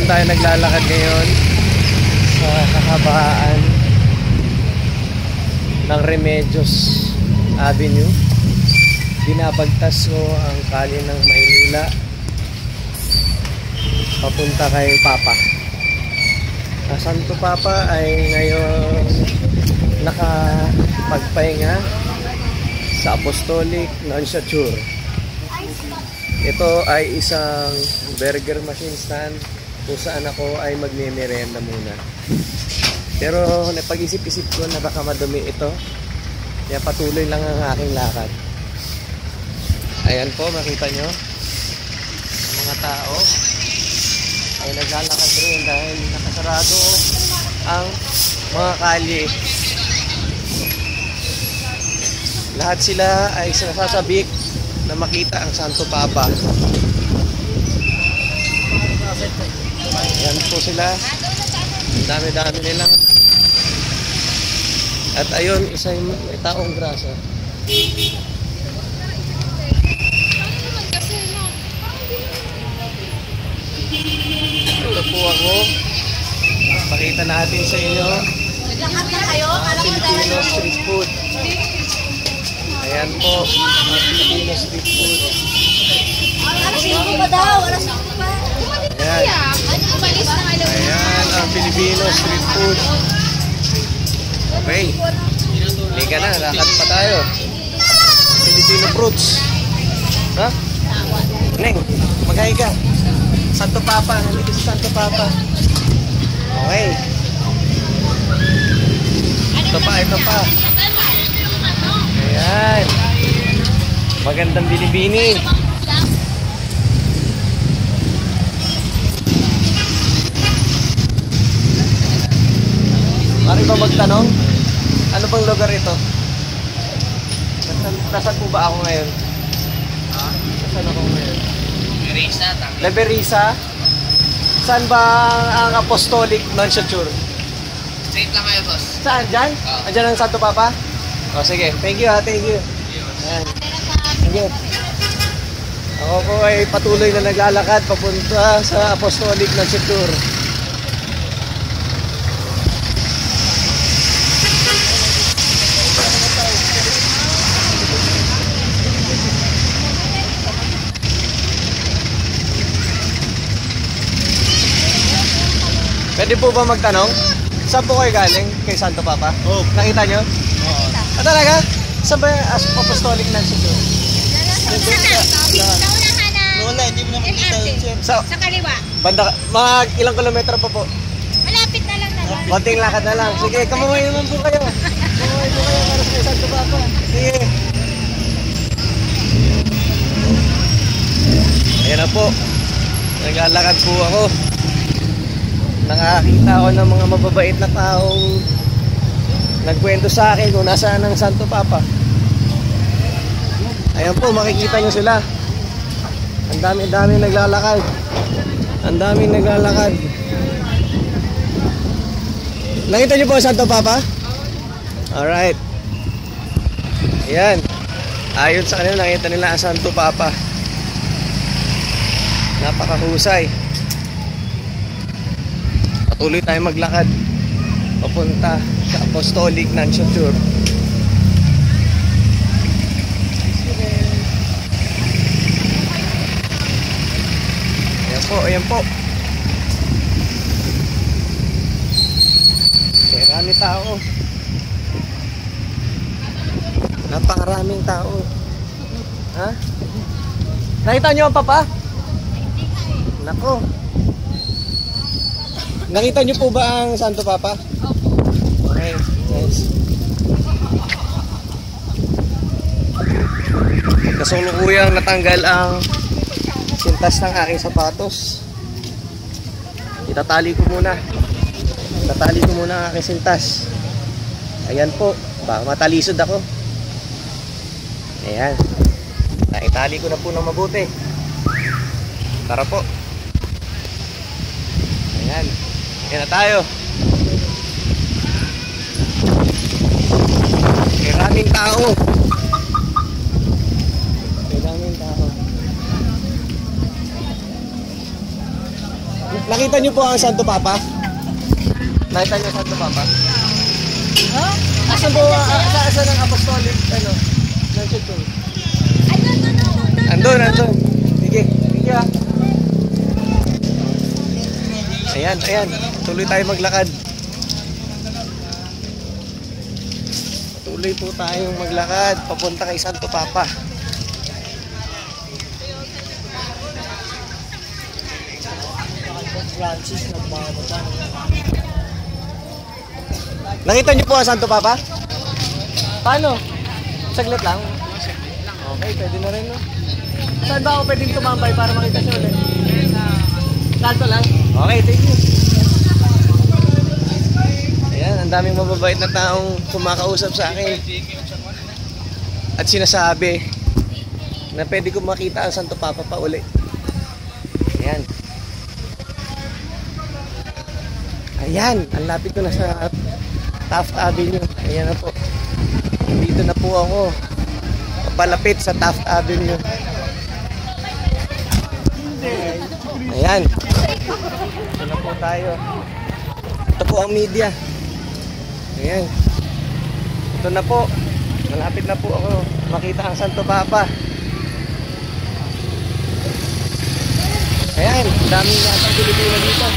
tayo naglalakad ngayon sa kahabaan ng Remedios Avenue. Binabagtas ko ang kalye ng Maynila papunta kay Papa. Ang Santo Papa ay ngayon nakapagpahinga sa Apostolic Nunciature. Ito ay isang burger machine stand kung saan ako ay magme-merienda muna. Pero napag-isip-isip ko na baka madumi ito, kaya patuloy lang ang aking lakad. Ayan po, makita nyo ang mga tao ay naglalakad rin dahil nakasarado ang mga kalye. Lahat sila ay sinasasabik na makita ang Santo Papa. Ayan po sila. Ang dami-dami nilang. At ayun, isang taong grasa. Ito po ako. Pakita natin sa inyo ang Filipino street food. Ayan po, ang Filipino street food. Alas 5 pa daw, alas 5 pa. Ayan. Ayan ang Filipino street food. Okay. Liga na, lakad pa tayo. Filipino fruits. Ha? Neng, maghay ka. Santo Papa, nandito si Santo Papa. Okay. Ito pa. Ayan. Magandang binibini. Mari ba magtanong? Ano bang lugar ito? Nasaan po ba ako ngayon? Nasaan ako ngayon? Leverisa? Saan ba ang Apostolic Nunciature? Straight lang kayo, boss. Saan? Diyan? Andiyan ang Santo Papa? O sige, thank you ha, thank you. Ayan. Thank you. Ako po ay patuloy na naglalakad papunta sa Apostolic Nunciature. Pwede po ba magtanong? Saan po kayo galing? Kay Santo Papa? Oo. Nakita nyo? Oo. Ah, talaga? Saan ba yung Apostolic Nunciature? Wala, hindi mo naman kita. Sa kaliwa. banda, mga ilang kilometro pa po? Malapit na lang naman. Konting lakad na lang. Sige, kamuhay naman po kayo. Kamuhay po kayo para sa kay Santo Papa. Sige. Ayan na po. Naglalakad po ako. Nakakita ako ng mga mababait na taong nagkwento sa akin kung nasaan ang Santo Papa. Ayan po, makikita nyo sila. Ang dami naglalakad. Ang daming naglalakad. Nakita nyo po ang Santo Papa? Alright. Ayan. Ayon sa kanila, nakita nila ang Santo Papa. Napakahusay. Patuloy tayo maglakad papunta sa Apostolic Nunciature. Ayan po. Marami tao. Napakaraming tao. Ha? Nakita nyo ang Papa? Nako. Nakita nyo po ba ang Santo Papa? Opo. Okay, nice. Kasulukuyang natanggal ang sintas ng aking sapatos. Itatali ko muna. Itatali ko muna ang aking sintas. Ayan po. Baka matalisod ako. Ayan. Naitali ko na po ng mabuti. Tara po. Ayan. Ayan na tayo. Maraming tao. Maraming tao. Nakita niyo po ang Santo Papa? Nakita niyo ang Santo Papa? Oh? Asan po, saan ang apostolic, ano, Nancy Chur? Andun. Sige, sige ha. Ayan. Tuloy tayo maglakad. Tuloy po tayong maglakad papunta kay Santo Papa. Nakita niyo po ang Santo Papa? Paano? Saglit lang? Okay, pwede na rin, no? Saan ba ako pwedeng tumambay para makita siya ulit? Salto lang? Okay, thank you. Ayan, ang daming mababait na taong kumakausap sa akin. At sinasabi na pwede ko makita ang Santo Papa pa uli. Ayan. Ayan, ang lapit ko na sa Taft Avenue. Ayan na po. Dito na po ako. Papalapit sa Taft Avenue. Ayan. Ito na po tayo. Ito po ang media. Ayan. Ito na po. Malapit na po ako makita ang Santo Papa. Ayan. Daming natang Pilipino dito.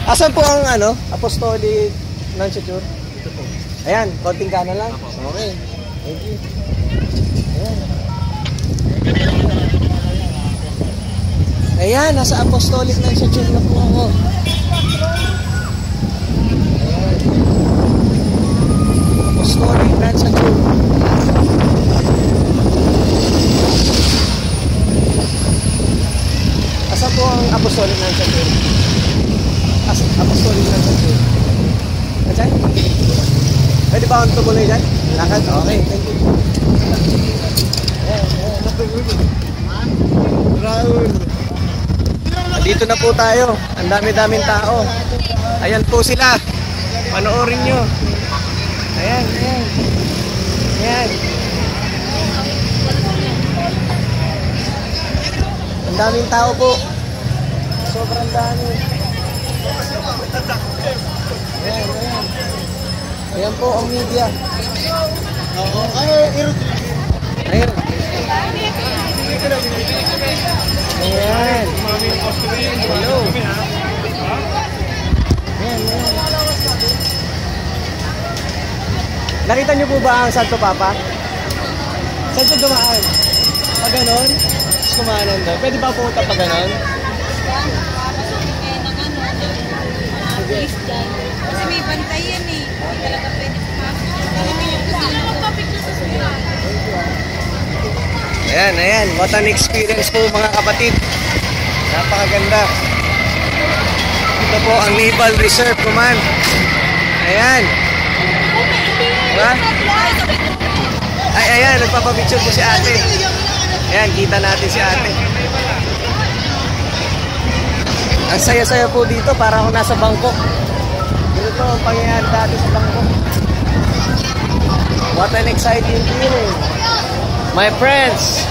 Asan po ang Apostolic Nancy Chur? Ito po. Ayan. Konting kanan lang. Okay. Thank you. Ayan. Ayan, nasa Apostolic Nancy Chur na po ako. Ayan. Apostolic Nancy Chur. Asa po ang Apostolic Nancy Chur? Apostolic Nancy Chur. Ayan? Pwede ba akong tumuloy dyan? Lakad? Okay, thank you. Raul. Dito na po tayo. Ang dami-daming tao. Ayan po sila. Panoorin nyo. Ayan. Ang daming tao po. Sobrang dami. Ayan po ang media. Ayan. Ayan. Hello. Ayan. Nakita niyo po ba ang Santo Papa? Saan siya dumaan? Pag ganon? Kumanan doon. Pwede ba pumunta pag ganon? Kasi may bantay yan eh. Hindi talaga pwede pumasok. Ayan. What an experience po mga kapatid. Napakaganda. Ito po ang Naval Reserve Command. Ayan. Diba? Ayan. Nagpapapicture po si ate. Ayan, kita natin si ate. Ang saya-saya po dito. Para ako nasa Bangkok. Ganito ang pangyayari dati sa Bangkok. What an exciting feeling. My friends.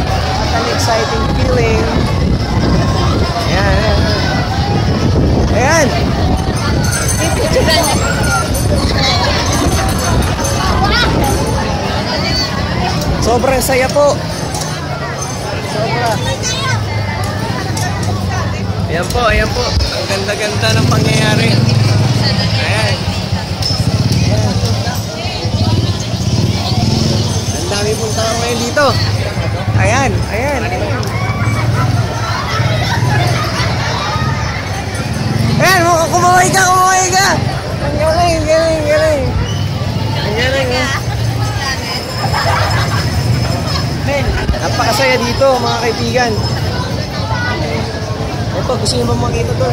What an exciting feeling. Ayan. Ayan. Sobrang saya po. Sobra. Ayan po. Ang ganda-ganda ng pangyayari. Ayan. Ang dami pong tao ngayon dito. Ayan. Ayan, kumaway ka. Ang galing. Napakasaya dito mga kaibigan. Ito, gusto nyo bang makita to?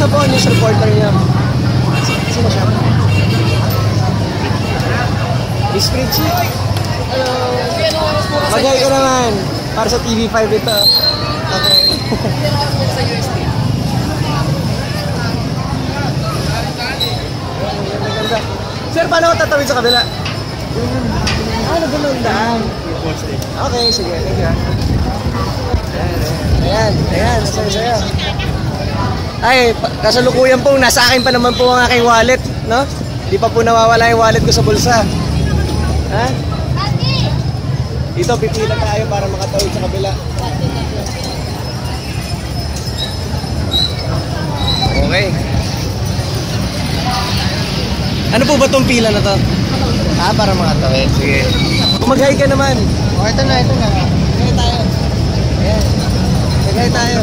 Kamusta po ang news reporter niya? Sino siya? Miss Fritchie? Hello! Mag-hi ka naman! Para sa TV5 ito. Okay. Ganda. Sir, paano ako tatawid sa kabila? Ganun daan. Okay, sige. Thank you. Ayan. Masaya. Ay, kasalukuyan po, nasa akin pa naman po ang aking wallet, no? Di pa po nawawala yung wallet ko sa bulsa. Ha? Dito, pipila tayo para makatawid sa kabila. Okay. Ano po ba tong pila na to? Para makatawid. Sige. Mag-hi ka naman. Ito na. Mag-hi tayo. Ayan. Mag-hi tayo.